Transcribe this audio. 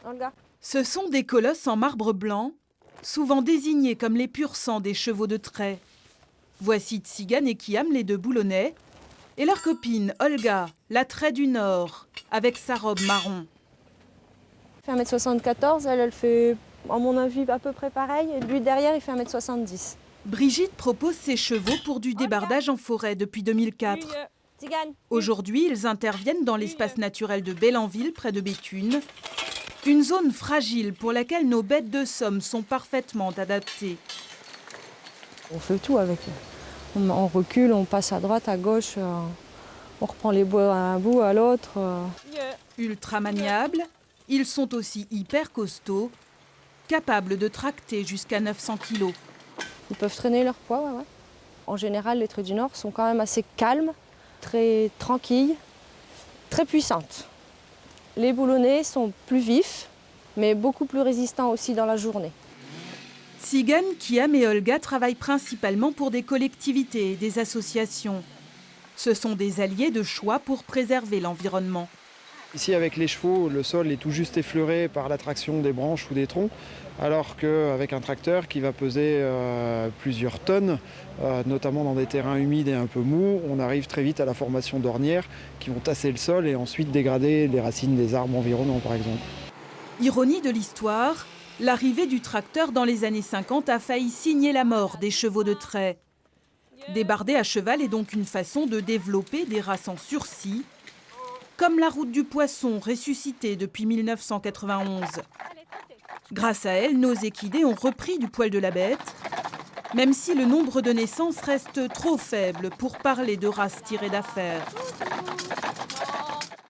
Olga. Ce sont des colosses en marbre blanc, souvent désignés comme les purs sangs des chevaux de trait. Voici Tsigan et Kiam, les deux boulonnais, et leur copine Olga, la trait du Nord, avec sa robe marron. Elle fait 1m74, elle fait, à mon avis, à peu près pareil. Et lui, derrière, il fait 1m70. Brigitte propose ses chevaux pour du débardage en forêt depuis 2004. Aujourd'hui, ils interviennent dans l'espace naturel de Bellenville, près de Béthune. Une zone fragile pour laquelle nos bêtes de somme sont parfaitement adaptées. On fait tout avec eux. On recule, on passe à droite, à gauche, on reprend les bois d'un bout à l'autre. Ultra maniables, ils sont aussi hyper costauds, capables de tracter jusqu'à 900 kg. Ils peuvent traîner leur poids, ouais. En général, les traits du Nord sont quand même assez calmes, très tranquilles, très puissantes. Les boulonnais sont plus vifs, mais beaucoup plus résistants aussi dans la journée. Tsigan, Kiam et Olga travaillent principalement pour des collectivités et des associations. Ce sont des alliés de choix pour préserver l'environnement. Ici, avec les chevaux, le sol est tout juste effleuré par l'attraction des branches ou des troncs, alors qu'avec un tracteur qui va peser plusieurs tonnes, notamment dans des terrains humides et un peu mous, on arrive très vite à la formation d'ornières qui vont tasser le sol et ensuite dégrader les racines des arbres environnants, par exemple. Ironie de l'histoire, l'arrivée du tracteur dans les années 50 a failli signer la mort des chevaux de trait. Débarder à cheval est donc une façon de développer des races en sursis, comme la route du poisson ressuscitée depuis 1991. Grâce à elle, nos équidés ont repris du poil de la bête, même si le nombre de naissances reste trop faible pour parler de races tirées d'affaire.